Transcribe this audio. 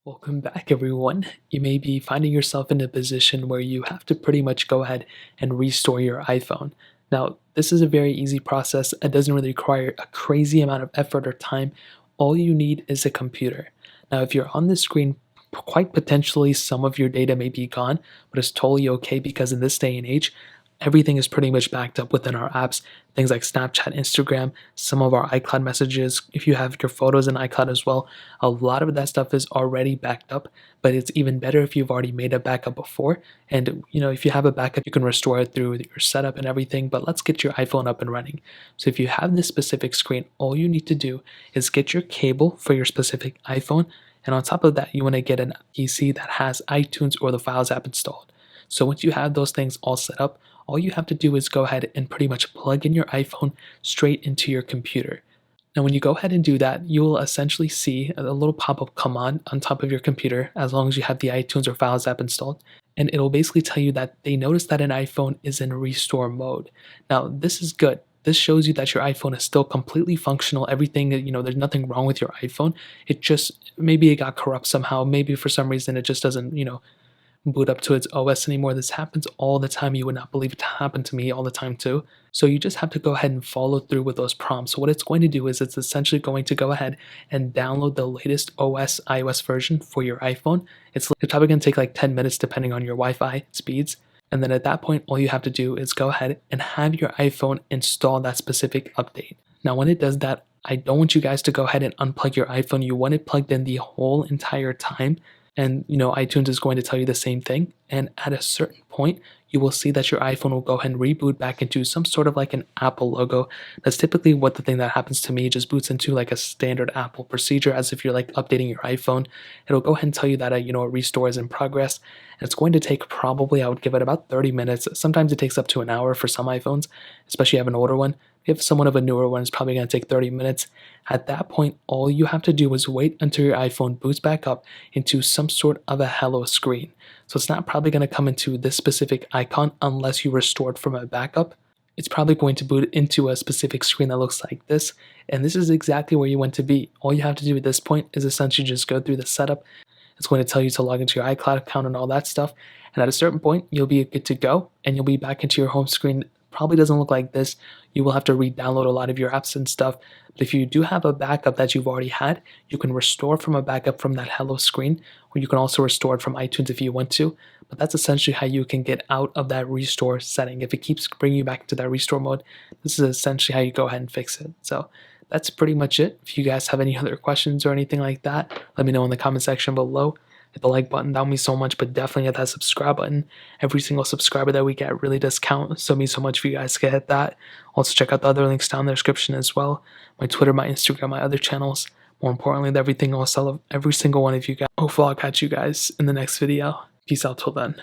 Welcome back, everyone. You may be finding yourself in a position where you have to pretty much go ahead and restore your iPhone. Now, this is a very easy process. It doesn't really require a crazy amount of effort or time. All you need is a computer. Now, if you're on the screen, quite potentially some of your data may be gone, but it's totally okay because in this day and age, everything is pretty much backed up within our apps. Things like Snapchat, Instagram, some of our iCloud messages. If you have your photos in iCloud as well, a lot of that stuff is already backed up, but it's even better if you've already made a backup before. And if you have a backup, you can restore it through your setup and everything. But let's get your iPhone up and running. So if you have this specific screen, all you need to do is get your cable for your specific iPhone. And on top of that, you want to get an PC that has iTunes or the Files app installed. So once you have those things all set up, all you have to do is go ahead and pretty much plug in your iPhone straight into your computer. Now, when you go ahead and do that, you will essentially see a little pop-up come on top of your computer as long as you have the iTunes or Files app installed. And it'll basically tell you that they noticed that an iPhone is in restore mode. Now, this is good. This shows you that your iPhone is still completely functional. Everything, there's nothing wrong with your iPhone. It just, maybe it got corrupt somehow. Maybe for some reason it just doesn't, boot up to its OS anymore. This happens all the time. You would not believe it happened to me all the time too. So you just have to go ahead and follow through with those prompts. So what it's going to do is it's essentially going to go ahead and download the latest iOS version for your iPhone. It's probably going to take like 10 minutes depending on your Wi-Fi speeds. And then at that point, all you have to do is go ahead and have your iPhone install that specific update. Now, when it does that, I don't want you guys to go ahead and unplug your iPhone. You want it plugged in the whole entire time. And iTunes is going to tell you the same thing. And at a certain point, you will see that your iPhone will go ahead and reboot back into some sort of like an Apple logo. That's typically what the thing that happens to me. It just boots into like a standard Apple procedure, as if you're like updating your iPhone. It'll go ahead and tell you that a restore is in progress. And it's going to take probably, I would give it about 30 minutes. Sometimes it takes up to an hour for some iPhones, especially if you have an older one. If somewhat of a newer one, it's probably going to take 30 minutes. At that point, all you have to do is wait until your iPhone boots back up into some sort of a hello screen. So it's not probably going to come into this specific icon unless you restored from a backup. It's probably going to boot into a specific screen that looks like this. And this is exactly where you want to be. All you have to do at this point is essentially just go through the setup. It's going to tell you to log into your iCloud account and all that stuff. And at a certain point, you'll be good to go and you'll be back into your home screen. Probably doesn't look like this. You will have to re-download a lot of your apps and stuff. But if you do have a backup that you've already had, you can restore from a backup from that hello screen, or you can also restore it from iTunes if you want to. But that's essentially how you can get out of that restore setting. If it keeps bringing you back into that restore mode, this is essentially how you go ahead and fix it. So that's pretty much it. If you guys have any other questions or anything like that, let me know in the comment section below. Hit the like button, that would mean so much, but definitely hit that subscribe button. Every single subscriber that we get really does count, so it means so much if you guys can hit that. Also check out the other links down in the description as well. My Twitter, my Instagram, my other channels. More importantly, everything else, I love every single one of you guys. Hopefully I'll catch you guys in the next video. Peace out till then.